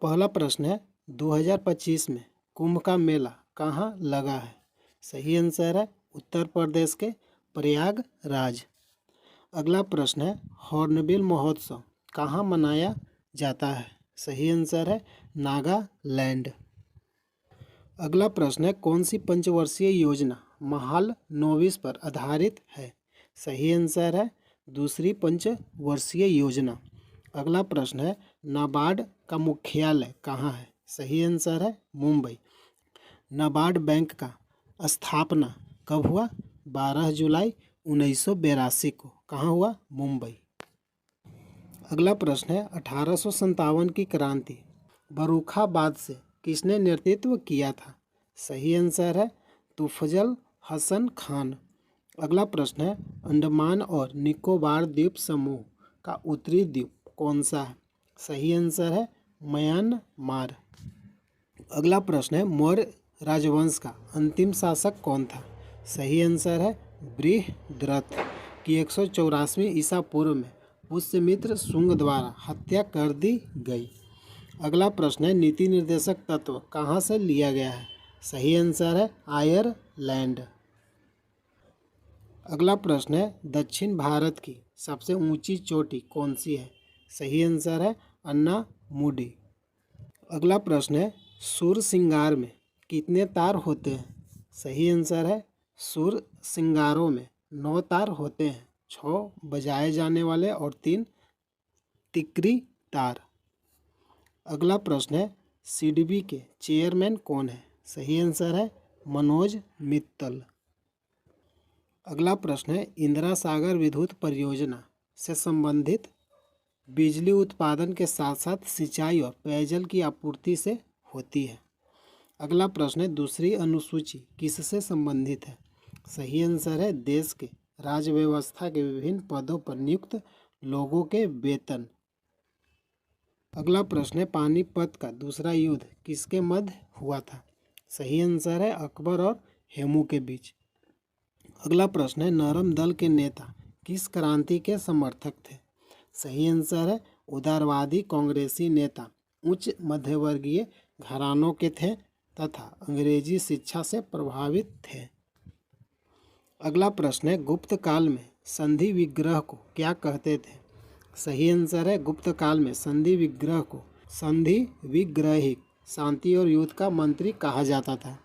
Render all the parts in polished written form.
पहला प्रश्न है 2025 में कुंभ का मेला कहाँ लगा है? सही आंसर है उत्तर प्रदेश के प्रयागराज। अगला प्रश्न है हॉर्नबिल महोत्सव कहाँ मनाया जाता है? सही आंसर है नागालैंड। अगला प्रश्न है कौन सी पंचवर्षीय योजना महाल नोविस पर आधारित है? सही आंसर है दूसरी पंचवर्षीय योजना। अगला प्रश्न है नाबार्ड का मुख्यालय कहाँ है? सही आंसर है मुंबई। नाबार्ड बैंक का स्थापना कब हुआ? 12 जुलाई 1982 को। कहाँ हुआ? मुंबई। अगला प्रश्न है 1857 की क्रांति फर्रुखाबाद से किसने नेतृत्व किया था? सही आंसर है तुफजल हसन खान। अगला प्रश्न है अंडमान और निकोबार द्वीप समूह का उत्तरी द्वीप कौन सा है? सही आंसर है म्यांमार। अगला प्रश्न है मौर्य राजवंश का अंतिम शासक कौन था? सही आंसर है बृहद्रथ की 184वीं ईसा पूर्व में पुष्यमित्र शुंग द्वारा हत्या कर दी गई। अगला प्रश्न है नीति निर्देशक तत्व कहाँ से लिया गया है? सही आंसर है आयरलैंड। अगला प्रश्न है दक्षिण भारत की सबसे ऊंची चोटी कौन सी है? सही आंसर है अन्नामुडी। अगला प्रश्न है सूरसिंगार में कितने तार होते हैं? सही आंसर है सूरसिंगारों में 9 तार होते हैं, 6 बजाए जाने वाले और 3 तिकरी तार। अगला प्रश्न है सिडबी के चेयरमैन कौन है? सही आंसर है मनोज मित्तल। अगला प्रश्न है इंदिरा सागर विद्युत परियोजना से संबंधित बिजली उत्पादन के साथ साथ सिंचाई और पेयजल की आपूर्ति से होती है। अगला प्रश्न है दूसरी अनुसूची किससे संबंधित है? सही आंसर है देश के राज्य व्यवस्था के विभिन्न पदों पर नियुक्त लोगों के वेतन। अगला प्रश्न है पानीपत का दूसरा युद्ध किसके मध्य हुआ था? सही आंसर है अकबर और हेमू के बीच। अगला प्रश्न है नरम दल के नेता किस क्रांति के समर्थक थे? सही आंसर है उदारवादी कांग्रेसी नेता उच्च मध्यवर्गीय घरानों के थे तथा अंग्रेजी शिक्षा से प्रभावित थे। अगला प्रश्न है गुप्त काल में संधि विग्रह को क्या कहते थे? सही आंसर है गुप्त काल में संधि विग्रह को संधि विग्रहिक शांति और युद्ध का मंत्री कहा जाता था।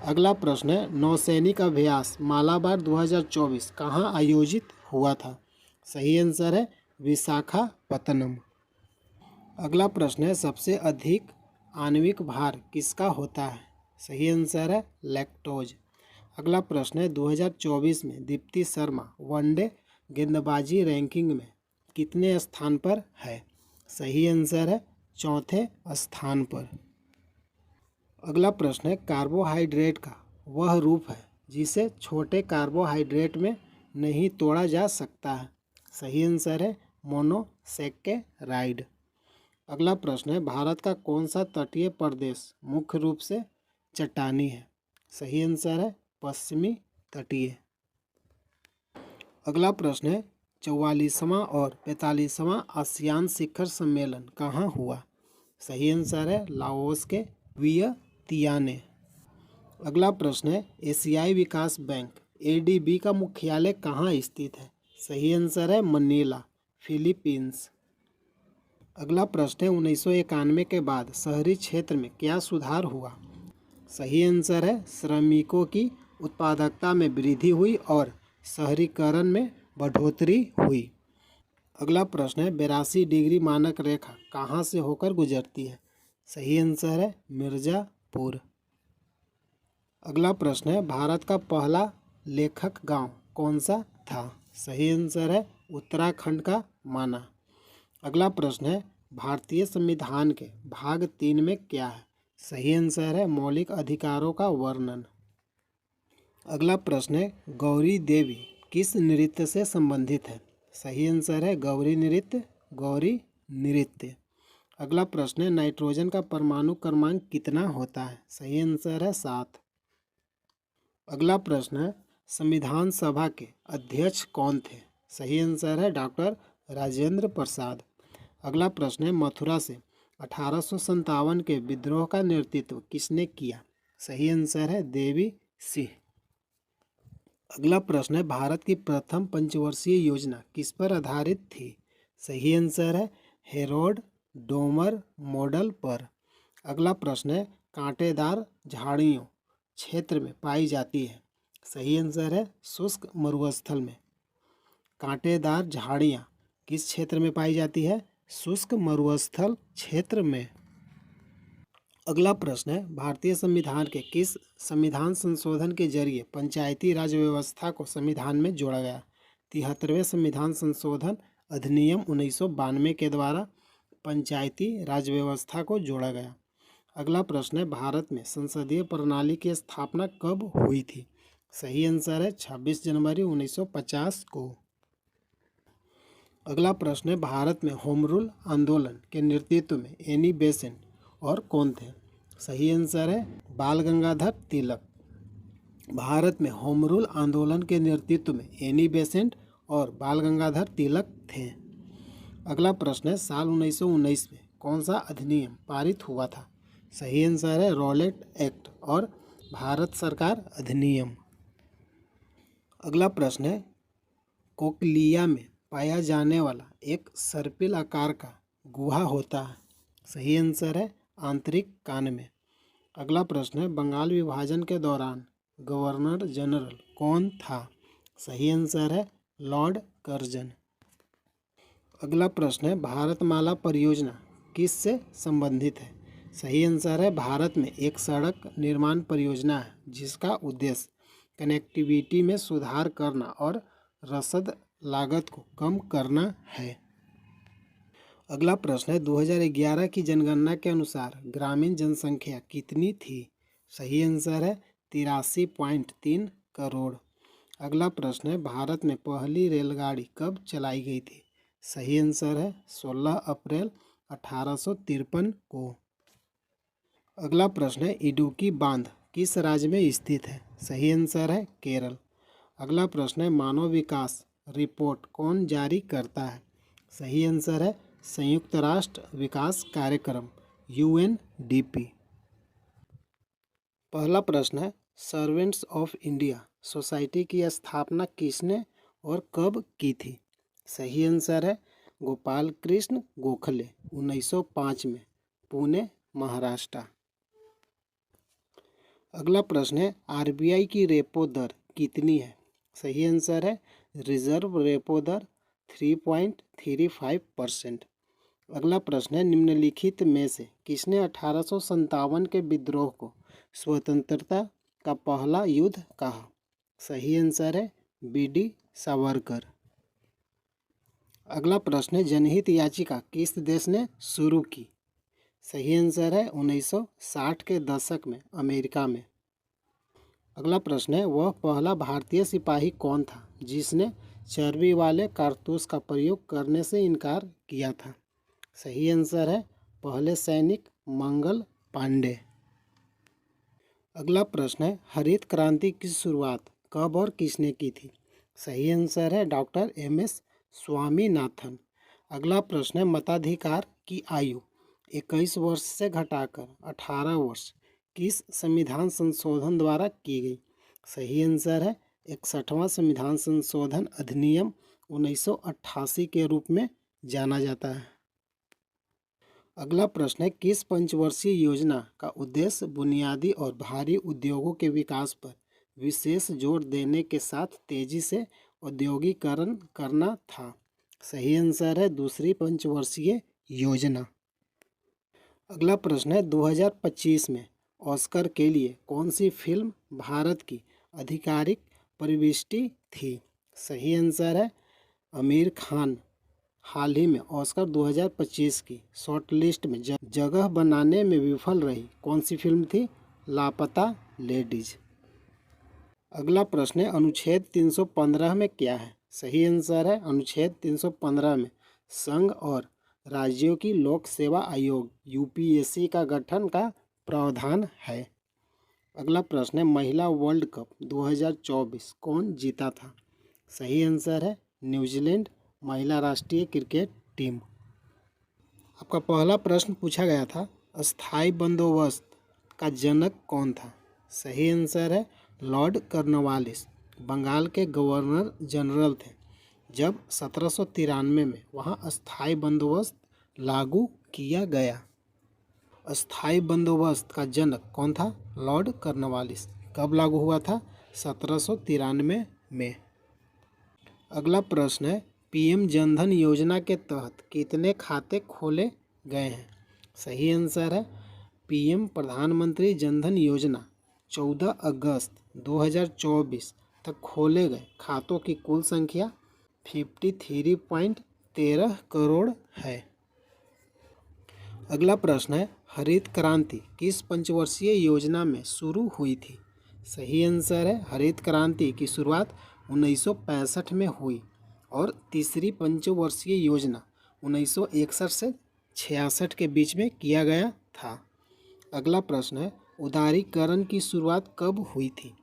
अगला प्रश्न है नौसैनिक अभ्यास मालाबार 2024 कहाँ आयोजित हुआ था? सही आंसर है विशाखापत्तनम। अगला प्रश्न है सबसे अधिक आणविक भार किसका होता है? सही आंसर है लैक्टोज। अगला प्रश्न है 2024 में दीप्ति शर्मा वनडे गेंदबाजी रैंकिंग में कितने स्थान पर है? सही आंसर है चौथे स्थान पर। अगला प्रश्न है कार्बोहाइड्रेट का वह रूप है जिसे छोटे कार्बोहाइड्रेट में नहीं तोड़ा जा सकता है। सही आंसर है मोनोसैकेराइड। अगला प्रश्न है भारत का कौन सा तटीय प्रदेश मुख्य रूप से चट्टानी है? सही आंसर है पश्चिमी तटीय। अगला प्रश्न है 44वां और 45वां आसियान शिखर सम्मेलन कहाँ हुआ? सही आंसर है लाओस के वियतियाने। अगला प्रश्न है एशियाई विकास बैंक ADB का मुख्यालय कहाँ स्थित है? सही आंसर है मनीला, फिलीपींस। अगला प्रश्न है 1991 के बाद शहरी क्षेत्र में क्या सुधार हुआ? सही आंसर है श्रमिकों की उत्पादकता में वृद्धि हुई और शहरीकरण में बढ़ोतरी हुई। अगला प्रश्न है 82 डिग्री मानक रेखा कहाँ से होकर गुजरती है? सही आंसर है मिर्ज़ापुर। अगला प्रश्न है भारत का पहला लेखक गांव कौन सा था? सही आंसर है उत्तराखंड का माना। अगला प्रश्न है भारतीय संविधान के भाग 3 में क्या है? सही आंसर है मौलिक अधिकारों का वर्णन। अगला प्रश्न है गौरी देवी किस नृत्य से संबंधित है? सही आंसर है गौरी नृत्य। अगला प्रश्न है नाइट्रोजन का परमाणु क्रमांक कितना होता है? सही आंसर है 7। अगला प्रश्न है संविधान सभा के अध्यक्ष कौन थे? सही आंसर है डॉक्टर राजेंद्र प्रसाद। अगला प्रश्न है मथुरा से 1857 के विद्रोह का नेतृत्व किसने किया? सही आंसर है देवी सिंह। अगला प्रश्न है, भारत की प्रथम पंचवर्षीय योजना किस पर आधारित थी? सही आंसर है हेरोल्ड डोमर मॉडल पर। अगला प्रश्न है, कांटेदार झाड़ियों क्षेत्र में पाई जाती है? सही आंसर है शुष्क मरुस्थल में। कांटेदार झाड़ियाँ किस क्षेत्र में पाई जाती है? शुष्क मरुस्थल क्षेत्र में। अगला प्रश्न है, भारतीय संविधान के किस संविधान संशोधन के जरिए पंचायती राज व्यवस्था को संविधान में जोड़ा गया? 73वें संविधान संशोधन अधिनियम 1992 के द्वारा पंचायती राज व्यवस्था को जोड़ा गया। अगला प्रश्न है, भारत में संसदीय प्रणाली की स्थापना कब हुई थी? सही आंसर है 26 जनवरी 1950 को। अगला प्रश्न है, भारत में होम रूल आंदोलन के नेतृत्व में एनी बेसेंट और कौन थे? सही आंसर है बाल गंगाधर तिलक। भारत में होम रूल आंदोलन के नेतृत्व में एनी बेसेंट और बाल गंगाधर तिलक थे। अगला प्रश्न है, साल 1919 में कौन सा अधिनियम पारित हुआ था? सही आंसर है रॉलेट एक्ट और भारत सरकार अधिनियम। अगला प्रश्न है, कोक्लिया में पाया जाने वाला एक सर्पिल आकार का गुहा होता है? सही आंसर है आंतरिक कान में। अगला प्रश्न है, बंगाल विभाजन के दौरान गवर्नर जनरल कौन था? सही आंसर है लॉर्ड कर्जन। अगला प्रश्न है, भारतमाला परियोजना किससे संबंधित है? सही आंसर है भारत में एक सड़क निर्माण परियोजना है जिसका उद्देश्य कनेक्टिविटी में सुधार करना और रसद लागत को कम करना है। अगला प्रश्न है, 2011 की जनगणना के अनुसार ग्रामीण जनसंख्या कितनी थी? सही आंसर है 83.3 करोड़। अगला प्रश्न है, भारत में पहली रेलगाड़ी कब चलाई गई थी? सही आंसर है 16 अप्रैल 1853 को। अगला प्रश्न है, इडुक्की बांध किस राज्य में स्थित है? सही आंसर है केरल। अगला प्रश्न है, मानव विकास रिपोर्ट कौन जारी करता है? सही आंसर है संयुक्त राष्ट्र विकास कार्यक्रम UNDP। पहला प्रश्न है, सर्वेंट्स ऑफ इंडिया सोसाइटी की स्थापना किसने और कब की थी? सही आंसर है गोपाल कृष्ण गोखले 1905 में, पुणे महाराष्ट्र। अगला प्रश्न है, RBI की रेपो दर कितनी है? सही आंसर है रिजर्व रेपो दर 3.35%। अगला प्रश्न है, निम्नलिखित में से किसने 1857 के विद्रोह को स्वतंत्रता का पहला युद्ध कहा? सही आंसर है BD सावरकर। अगला प्रश्न है, जनहित याचिका किस देश ने शुरू की? सही आंसर है 1960 के दशक में अमेरिका में। अगला प्रश्न है, वह पहला भारतीय सिपाही कौन था जिसने चर्बी वाले कारतूस का प्रयोग करने से इनकार किया था? सही आंसर है पहले सैनिक मंगल पांडे। अगला प्रश्न है, हरित क्रांति की शुरुआत कब और किसने की थी? सही आंसर है डॉक्टर MS स्वामीनाथन। अगला प्रश्न है, मताधिकार की आयु 21 वर्ष से घटाकर 18 वर्ष किस संविधान संशोधन द्वारा की गई? सही आंसर है 61वां संविधान संशोधन अधिनियम 1988 के रूप में जाना जाता है। अगला प्रश्न है, किस पंचवर्षीय योजना का उद्देश्य बुनियादी और भारी उद्योगों के विकास पर विशेष जोर देने के साथ तेजी से औद्योगिकरण करना था? सही आंसर है दूसरी पंचवर्षीय योजना। अगला प्रश्न है, 2025 में ऑस्कर के लिए कौन सी फिल्म भारत की आधिकारिक प्रविष्टि थी? सही आंसर है आमिर खान। हाल ही में ऑस्कर 2025 की शॉर्टलिस्ट में जगह बनाने में विफल रही कौन सी फिल्म थी? लापता लेडीज। अगला प्रश्न है, अनुच्छेद 315 में क्या है? सही आंसर है अनुच्छेद 315 में संघ और राज्यों की लोक सेवा आयोग UPSC का गठन का प्रावधान है। अगला प्रश्न है, महिला वर्ल्ड कप 2024 कौन जीता था? सही आंसर है न्यूजीलैंड महिला राष्ट्रीय क्रिकेट टीम। आपका पहला प्रश्न पूछा गया था, अस्थाई बंदोबस्त का जनक कौन था? सही आंसर है लॉर्ड कॉर्नवालिस, बंगाल के गवर्नर जनरल थे जब 1793 में वहाँ अस्थाई बंदोबस्त लागू किया गया। अस्थाई बंदोबस्त का जनक कौन था? Lord Cornwallis. कब लागू हुआ था? 1793 में। अगला प्रश्न है, पीएम जनधन योजना के तहत कितने खाते खोले गए हैं? सही आंसर है पीएम प्रधानमंत्री जनधन योजना 14 अगस्त 2024 तक खोले गए खातों की कुल संख्या 53.13 करोड़ है। अगला प्रश्न है, हरित क्रांति किस पंचवर्षीय योजना में शुरू हुई थी? सही आंसर है हरित क्रांति की शुरुआत 1965 में हुई और तीसरी पंचवर्षीय योजना 1961 से 66 के बीच में किया गया था। अगला प्रश्न है, उदारीकरण की शुरुआत कब हुई थी?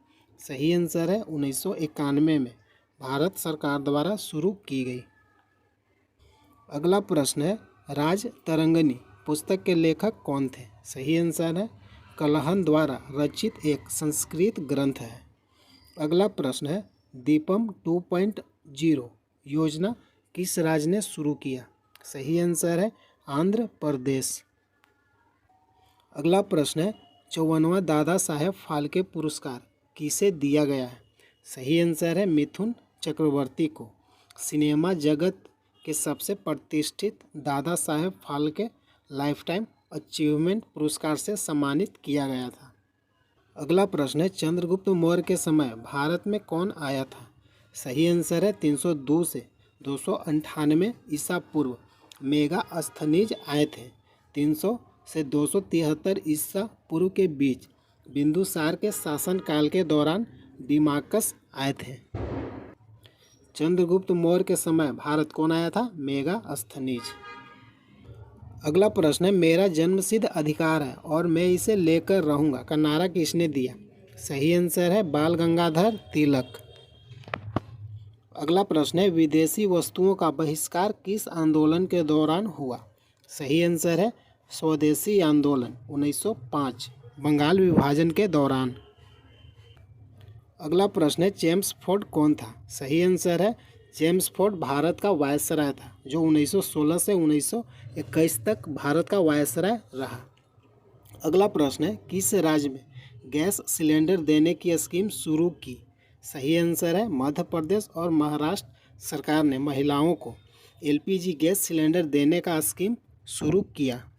सही आंसर है 1991 में भारत सरकार द्वारा शुरू की गई। अगला प्रश्न है, राज तरंगिणी पुस्तक के लेखक कौन थे? सही आंसर है कलहन द्वारा रचित एक संस्कृत ग्रंथ है। अगला प्रश्न है, दीपम 2.0 योजना किस राज्य ने शुरू किया? सही आंसर है आंध्र प्रदेश। अगला प्रश्न है, 54वां दादा साहेब फाल्के पुरस्कार किसे दिया गया है? सही आंसर है मिथुन चक्रवर्ती को। सिनेमा जगत के सबसे प्रतिष्ठित दादा साहेब फाल्के लाइफटाइम अचीवमेंट पुरस्कार से सम्मानित किया गया था। अगला प्रश्न है, चंद्रगुप्त मौर्य के समय भारत में कौन आया था? सही आंसर है 302 से 298 ईसा पूर्व मेगास्थनीज आए थे। 300 से 273 ईसा पूर्व के बीच बिंदुसार के शासनकाल के दौरान डिमाकस आए थे। चंद्रगुप्त मौर्य के समय भारत कौन आया था? मेगास्थनीज। अगला प्रश्न है, मेरा जन्मसिद्ध अधिकार है और मैं इसे लेकर रहूंगा का नारा किसने दिया? सही आंसर है बाल गंगाधर तिलक। अगला प्रश्न है, विदेशी वस्तुओं का बहिष्कार किस आंदोलन के दौरान हुआ? सही आंसर है स्वदेशी आंदोलन 1905 बंगाल विभाजन के दौरान। अगला प्रश्न है, चेम्सफोर्ड कौन था? सही आंसर है चेम्सफोर्ड भारत का वायसराय था जो 1916 से 1921 तक भारत का वायसराय रहा। अगला प्रश्न है, किस राज्य में गैस सिलेंडर देने की स्कीम शुरू की? सही आंसर है मध्य प्रदेश और महाराष्ट्र सरकार ने महिलाओं को एलपीजी गैस सिलेंडर देने का स्कीम शुरू किया।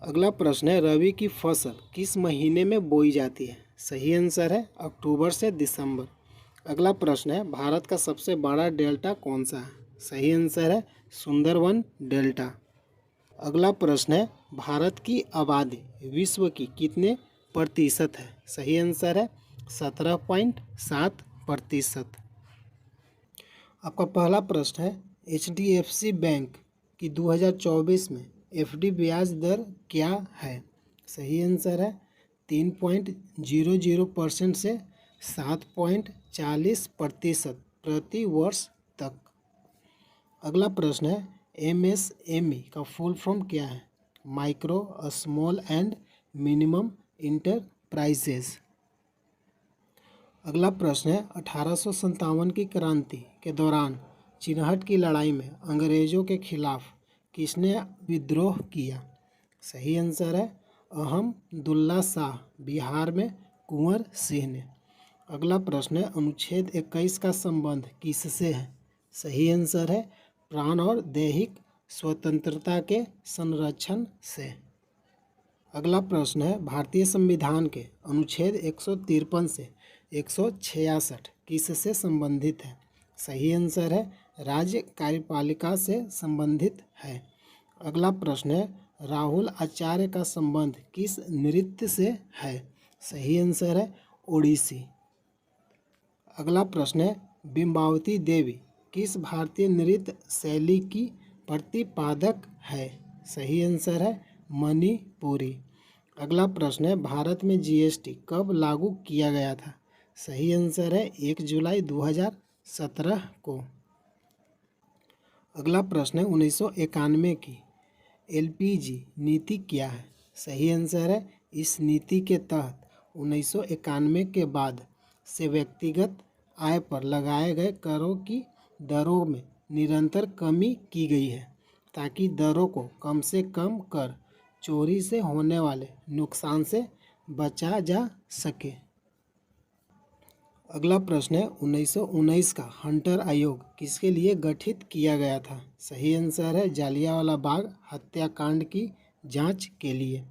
अगला प्रश्न है, रबी की फसल किस महीने में बोई जाती है? सही आंसर है अक्टूबर से दिसंबर। अगला प्रश्न है, भारत का सबसे बड़ा डेल्टा कौन सा है? सही आंसर है सुंदरवन डेल्टा। अगला प्रश्न है, भारत की आबादी विश्व की कितने प्रतिशत है? सही आंसर है 17.7%। आपका पहला प्रश्न है, एचडीएफसी बैंक की 2024 में एफडी ब्याज दर क्या है? सही आंसर है 3.00% से 7.40% प्रति वर्ष तक। अगला प्रश्न है, एमएसएमई का फुल फॉर्म क्या है? Micro small and minimum enterprises. अगला प्रश्न है, 1857 की क्रांति के दौरान चिनहट की लड़ाई में अंग्रेजों के खिलाफ किसने विद्रोह किया? सही आंसर है अहमदुल्ला शाह, बिहार में कुंवर सिंह ने। अगला प्रश्न है, अनुच्छेद 21 का संबंध किससे है? सही आंसर है प्राण और दैहिक स्वतंत्रता के संरक्षण से। अगला प्रश्न है, भारतीय संविधान के अनुच्छेद 153 से 166 किससे संबंधित है? सही आंसर है राज्य कार्यपालिका से संबंधित है। अगला प्रश्न है, राहुल आचार्य का संबंध किस नृत्य से है? सही आंसर है ओडिसी। अगला प्रश्न है, बिंबावती देवी किस भारतीय नृत्य शैली की प्रतिपादक है? सही आंसर है मणिपुरी। अगला प्रश्न है, भारत में जीएसटी कब लागू किया गया था? सही आंसर है 1 जुलाई 2017 को। अगला प्रश्न है 1991 की एलपीजी नीति क्या है? सही आंसर है इस नीति के तहत 1991 के बाद से व्यक्तिगत आय पर लगाए गए करों की दरों में निरंतर कमी की गई है ताकि दरों को कम से कम कर चोरी से होने वाले नुकसान से बचा जा सके। अगला प्रश्न है 1919 का हंटर आयोग किसके लिए गठित किया गया था? सही आंसर है जालियांवाला बाग हत्याकांड की जांच के लिए।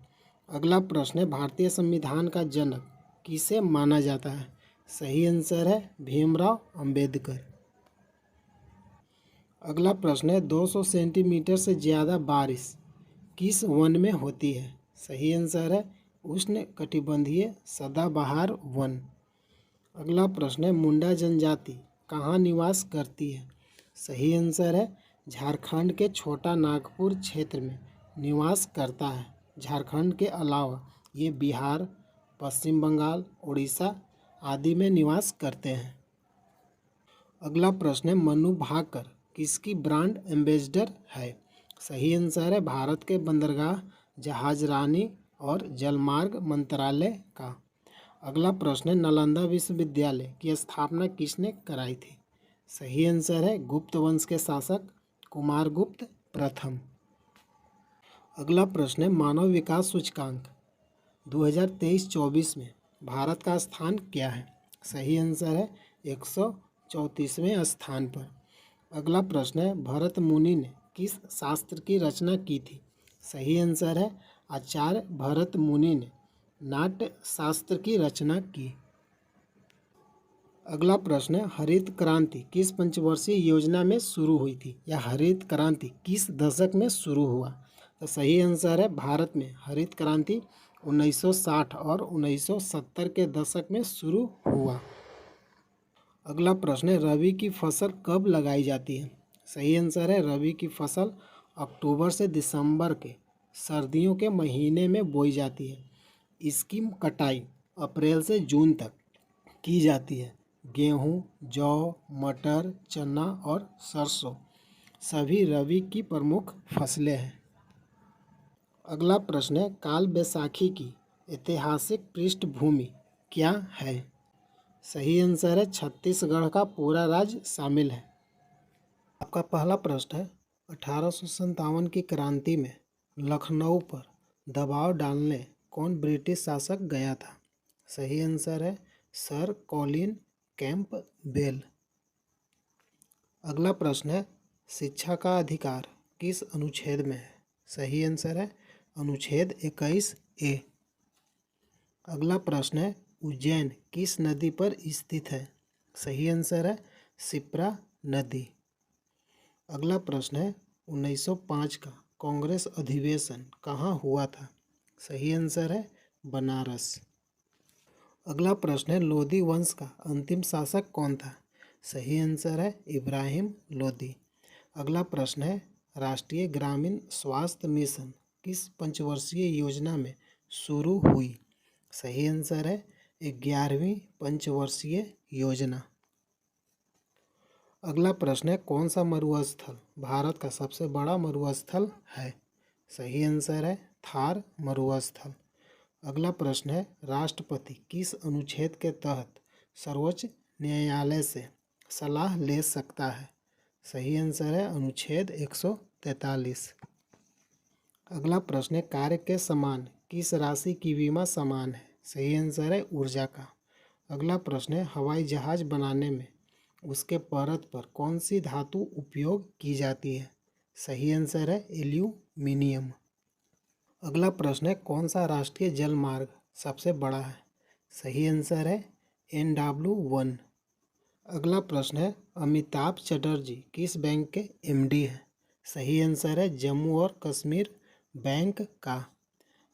अगला प्रश्न है भारतीय संविधान का जनक किसे माना जाता है? सही आंसर है भीमराव अंबेडकर। अगला प्रश्न है 200 सेंटीमीटर से ज़्यादा बारिश किस वन में होती है? सही आंसर है उष्ण कटिबंधीय सदाबहार वन। अगला प्रश्न है मुंडा जनजाति कहाँ निवास करती है? सही आंसर है झारखंड के छोटा नागपुर क्षेत्र में निवास करता है। झारखंड के अलावा ये बिहार, पश्चिम बंगाल, उड़ीसा आदि में निवास करते हैं। अगला प्रश्न है मनु भाकर किसकी ब्रांड एम्बेसडर है? सही आंसर है भारत के बंदरगाह, जहाजरानी और जलमार्ग मंत्रालय का। अगला प्रश्न है नालंदा विश्वविद्यालय की स्थापना किसने कराई थी? सही आंसर है गुप्त वंश के शासक कुमारगुप्त प्रथम। अगला प्रश्न है मानव विकास सूचकांक 2023-24 में भारत का स्थान क्या है? सही आंसर है 134वें स्थान पर। अगला प्रश्न है भरत मुनि ने किस शास्त्र की रचना की थी? सही आंसर है आचार्य भरत मुनि ने नाट्य शास्त्र की रचना की। अगला प्रश्न है हरित क्रांति किस पंचवर्षीय योजना में शुरू हुई थी? या हरित क्रांति किस दशक में शुरू हुआ? तो सही आंसर है भारत में हरित क्रांति 1960 और 1970 के दशक में शुरू हुआ। अगला प्रश्न है रबी की फसल कब लगाई जाती है? सही आंसर है रबी की फसल अक्टूबर से दिसंबर के सर्दियों के महीने में बोई जाती है। इसकी कटाई अप्रैल से जून तक की जाती है। गेहूँ, जौ, मटर, चना और सरसों सभी रबी की प्रमुख फसलें हैं। अगला प्रश्न है काल बैसाखी की ऐतिहासिक पृष्ठभूमि क्या है? सही आंसर है छत्तीसगढ़ का पूरा राज्य शामिल है। आपका पहला प्रश्न है 1857 की क्रांति में लखनऊ पर दबाव डालने कौन ब्रिटिश शासक गया था? सही आंसर है सर कॉलिन कैंपबेल। अगला प्रश्न है शिक्षा का अधिकार किस अनुच्छेद में है? सही आंसर है अनुच्छेद 21A। अगला प्रश्न है उज्जैन किस नदी पर स्थित है? सही आंसर है शिप्रा नदी। अगला प्रश्न है 1905 का कांग्रेस अधिवेशन कहाँ हुआ था? सही आंसर है बनारस। अगला प्रश्न है लोधी वंश का अंतिम शासक कौन था? सही आंसर है इब्राहिम लोधी। अगला प्रश्न है राष्ट्रीय ग्रामीण स्वास्थ्य मिशन किस पंचवर्षीय योजना में शुरू हुई? सही आंसर है 11वीं पंचवर्षीय योजना। अगला प्रश्न है कौन सा मरुस्थल भारत का सबसे बड़ा मरुस्थल है? सही आंसर है थार मरुस्थल। अगला प्रश्न है राष्ट्रपति किस अनुच्छेद के तहत सर्वोच्च न्यायालय से सलाह ले सकता है? सही आंसर है अनुच्छेद 143। अगला प्रश्न है कार्य के समान किस राशि की बीमा समान है? सही आंसर है ऊर्जा का। अगला प्रश्न है हवाई जहाज बनाने में उसके परत पर कौन सी धातु उपयोग की जाती है? सही आंसर है एल्यूमिनियम। अगला प्रश्न है कौन सा राष्ट्रीय जल मार्ग सबसे बड़ा है? सही आंसर है NW1। अगला प्रश्न है अमिताभ चटर्जी किस बैंक के MD हैं? सही आंसर है जम्मू और कश्मीर बैंक का।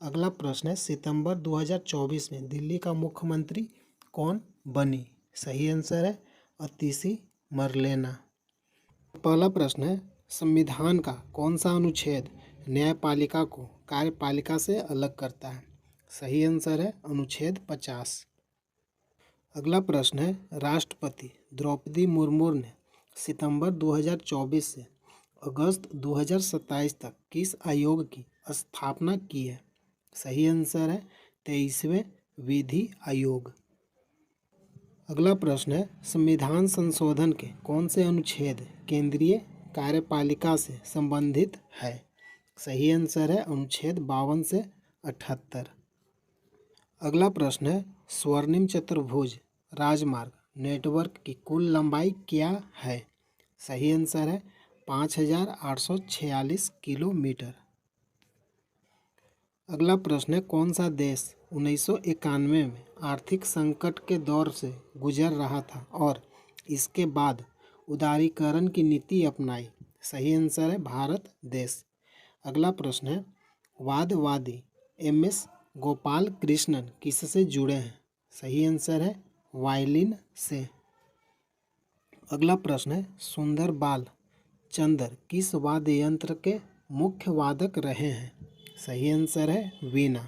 अगला प्रश्न है सितंबर 2024 में दिल्ली का मुख्यमंत्री कौन बनी? सही आंसर है अतिशी मरलेना। पहला प्रश्न है संविधान का कौन सा अनुच्छेद न्यायपालिका को कार्यपालिका से अलग करता है? सही आंसर है अनुच्छेद 50। अगला प्रश्न है राष्ट्रपति द्रौपदी मुर्मू ने सितंबर 2024 से अगस्त 2027 तक किस आयोग की स्थापना की है? सही आंसर है 23वें विधि आयोग। अगला प्रश्न है, संविधान संशोधन के कौन से अनुच्छेद केंद्रीय कार्यपालिका से संबंधित है? सही आंसर है अनुच्छेद 52 से 78। अगला प्रश्न है, स्वर्णिम चतुर्भुज राजमार्ग नेटवर्क की कुल लंबाई क्या है? सही आंसर है 5846 किलोमीटर। अगला प्रश्न है, कौन सा देश 1991 में आर्थिक संकट के दौर से गुजर रहा था और इसके बाद उदारीकरण की नीति अपनाई? सही आंसर है भारत देश। अगला प्रश्न है, वादवादी MS गोपाल कृष्णन किससे जुड़े हैं? सही आंसर है वायलिन से। अगला प्रश्न है, सुंदर बाल चंदर किस वाद्य यंत्र के मुख्य वादक रहे हैं? सही आंसर है वीणा।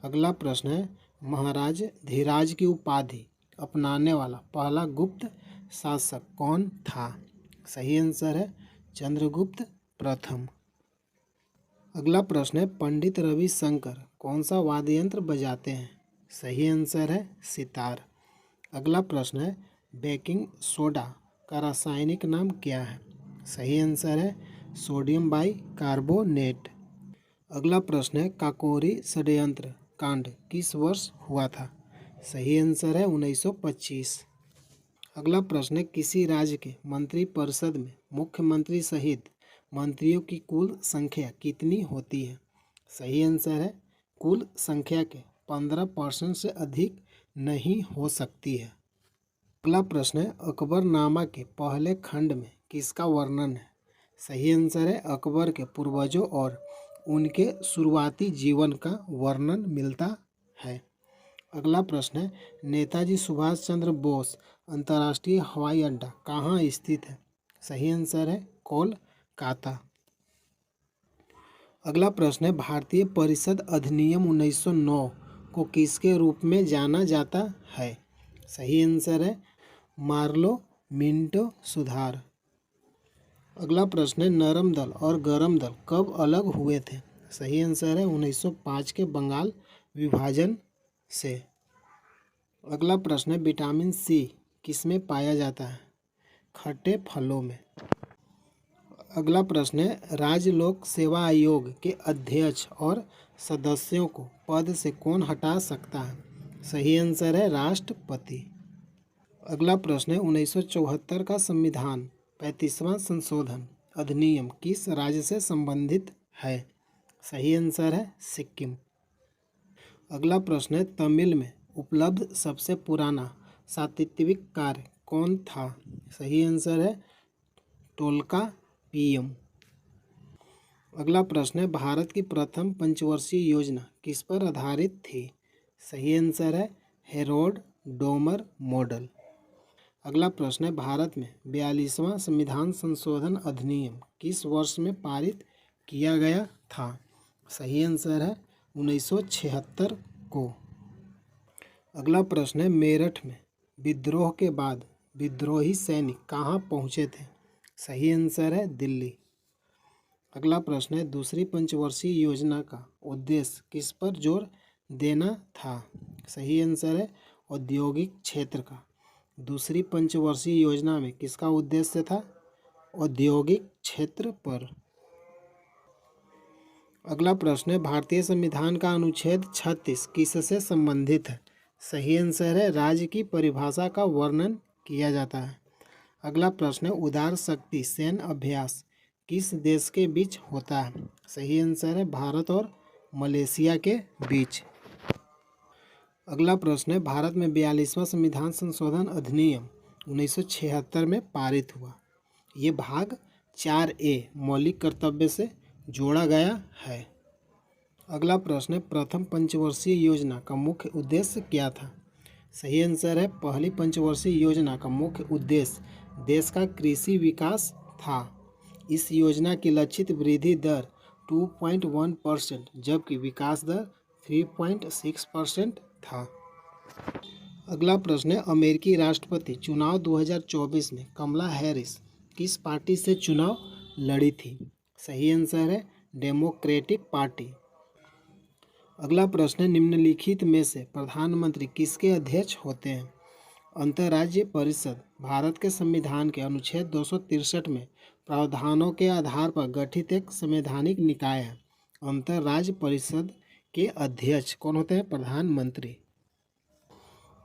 अगला प्रश्न है, महाराज धीराज की उपाधि अपनाने वाला पहला गुप्त शासक कौन था? सही आंसर है चंद्रगुप्त प्रथम। अगला प्रश्न है, पंडित रविशंकर कौन सा वाद्य यंत्र बजाते हैं? सही आंसर है सितार। अगला प्रश्न है, बेकिंग सोडा का रासायनिक नाम क्या है? सही आंसर है सोडियम बाइकार्बोनेट। अगला प्रश्न है, काकोरी षड्यंत्र कांड किस वर्ष हुआ था? सही आंसर है 1925। अगला प्रश्न है, किसी राज्य के मंत्रिपरिषद में मुख्यमंत्री सहित मंत्रियों की कुल संख्या कितनी होती है? सही आंसर है कुल संख्या के 15% से अधिक नहीं हो सकती है। अगला प्रश्न है, अकबरनामा के पहले खंड में किसका वर्णन है? सही आंसर है अकबर के पूर्वजों और उनके शुरुआती जीवन का वर्णन मिलता है। अगला प्रश्न है, नेताजी सुभाष चंद्र बोस अंतर्राष्ट्रीय हवाई अड्डा कहाँ स्थित है? सही आंसर है कोलकाता। अगला प्रश्न है, भारतीय परिषद अधिनियम 1909 को किसके रूप में जाना जाता है? सही आंसर है मार्लो मिंटो सुधार। अगला प्रश्न है, नरम दल और गरम दल कब अलग हुए थे? सही आंसर है 1905 के बंगाल विभाजन से। अगला प्रश्न है, विटामिन C किसमें पाया जाता है? खट्टे फलों में। अगला प्रश्न है, राज्य लोक सेवा आयोग के अध्यक्ष और सदस्यों को पद से कौन हटा सकता है? सही आंसर है राष्ट्रपति। अगला प्रश्न है, 1974 का संविधान 35वां संशोधन अधिनियम किस राज्य से संबंधित है? सही आंसर है सिक्किम। अगला प्रश्न है, तमिल में उपलब्ध सबसे पुराना साहित्यिक कार्य कौन था? सही आंसर है टोल्कापियम। अगला प्रश्न है, भारत की प्रथम पंचवर्षीय योजना किस पर आधारित थी? सही आंसर है हेरोल्ड डोमर मॉडल। अगला प्रश्न है, भारत में 42वां संविधान संशोधन अधिनियम किस वर्ष में पारित किया गया था? सही आंसर है 1976 को। अगला प्रश्न है, मेरठ में विद्रोह के बाद विद्रोही सैनिक कहाँ पहुँचे थे? सही आंसर है दिल्ली। अगला प्रश्न है, दूसरी पंचवर्षीय योजना का उद्देश्य किस पर जोर देना था? सही आंसर है औद्योगिक क्षेत्र का। दूसरी पंचवर्षीय योजना में किसका उद्देश्य था? औद्योगिक क्षेत्र पर। अगला प्रश्न है, भारतीय संविधान का अनुच्छेद 36 किससे संबंधित है? सही आंसर है राज्य की परिभाषा का वर्णन किया जाता है। अगला प्रश्न है, उदार शक्ति सैन्य अभ्यास किस देश के बीच होता है? सही आंसर है भारत और मलेशिया के बीच। अगला प्रश्न है, भारत में 42वां संविधान संशोधन अधिनियम 1976 में पारित हुआ। ये भाग 4A मौलिक कर्तव्य से जोड़ा गया है। अगला प्रश्न है, प्रथम पंचवर्षीय योजना का मुख्य उद्देश्य क्या था? सही आंसर है पहली पंचवर्षीय योजना का मुख्य उद्देश्य देश का कृषि विकास था। इस योजना की लक्षित वृद्धि दर 2.1% जबकि विकास दर 3.6% था। अगला प्रश्न है, अमेरिकी राष्ट्रपति चुनाव 2024 में कमला हैरिस किस पार्टी से चुनाव लड़ी थी? सही आंसर है डेमोक्रेटिक पार्टी। अगला प्रश्न है, निम्नलिखित में से प्रधानमंत्री किसके अध्यक्ष होते हैं? अंतर्राज्यीय परिषद भारत के संविधान के अनुच्छेद 263 में प्रावधानों के आधार पर गठित एक संवैधानिक निकाय है। अंतर्राज्य परिषद के अध्यक्ष कौन होते हैं? प्रधानमंत्री।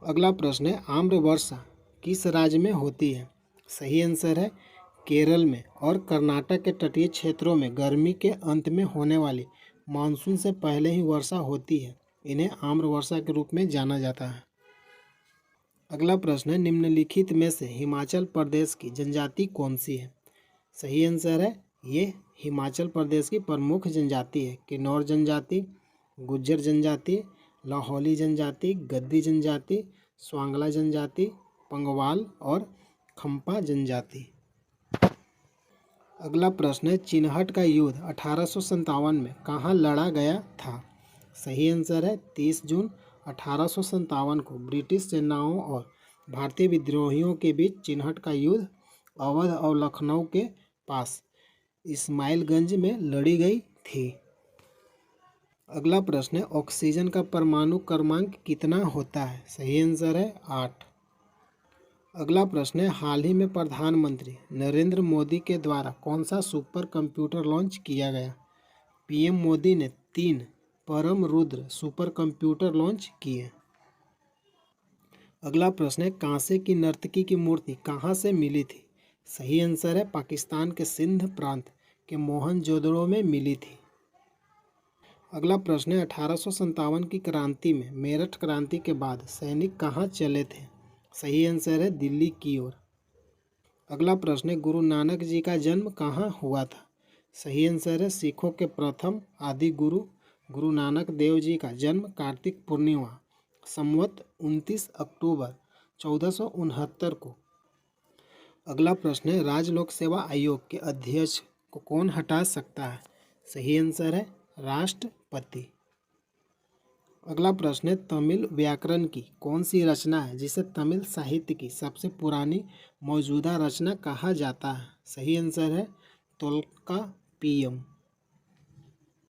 अगला प्रश्न है, आम्रवर्षा किस राज्य में होती है? सही आंसर है केरल में। और कर्नाटक के तटीय क्षेत्रों में गर्मी के अंत में होने वाली मानसून से पहले ही वर्षा होती है। इन्हें आम्रवर्षा के रूप में जाना जाता है। अगला प्रश्न है, निम्नलिखित में से हिमाचल प्रदेश की जनजाति कौन सी है? सही आंसर है ये हिमाचल प्रदेश की प्रमुख जनजाति है किन्नौर जनजाति, गुज्जर जनजाति, लाहौली जनजाति, गद्दी जनजाति, स्वांगला जनजाति, पंगवाल और खम्पा जनजाति। अगला प्रश्न है, चिनहट का युद्ध 1857 में कहाँ लड़ा गया था? सही आंसर है 30 जून 1857 को ब्रिटिश सेनाओं और भारतीय विद्रोहियों के बीच चिनहट का युद्ध अवध और लखनऊ के पास इस्माइलगंज में लड़ी गई थी। अगला प्रश्न है, ऑक्सीजन का परमाणु क्रमांक कितना होता है? सही आंसर है 8। अगला प्रश्न है, हाल ही में प्रधानमंत्री नरेंद्र मोदी के द्वारा कौन सा सुपर कंप्यूटर लॉन्च किया गया? पीएम मोदी ने 3 परम रुद्र सुपर कंप्यूटर लॉन्च किए। अगला प्रश्न है, कांसे की नर्तकी की मूर्ति कहाँ से मिली थी? सही आंसर है पाकिस्तान के सिंध प्रांत के मोहनजोदड़ो में मिली थी। अगला प्रश्न है, 1857 की क्रांति में मेरठ क्रांति के बाद सैनिक कहाँ चले थे? सही आंसर है दिल्ली की ओर। अगला प्रश्न है, गुरु नानक जी का जन्म कहाँ हुआ था? सही आंसर है सिखों के प्रथम आदि गुरु गुरु नानक देव जी का जन्म कार्तिक पूर्णिमा संवत 29 अक्टूबर 1469 को। अगला प्रश्न है, राज्य लोक सेवा आयोग के अध्यक्ष को कौन हटा सकता है? सही आंसर है राष्ट्रपति। अगला प्रश्न है, तमिल व्याकरण की कौन सी रचना है जिसे तमिल साहित्य की सबसे पुरानी मौजूदा रचना कहा जाता है? सही आंसर है तोल्काप्पियम।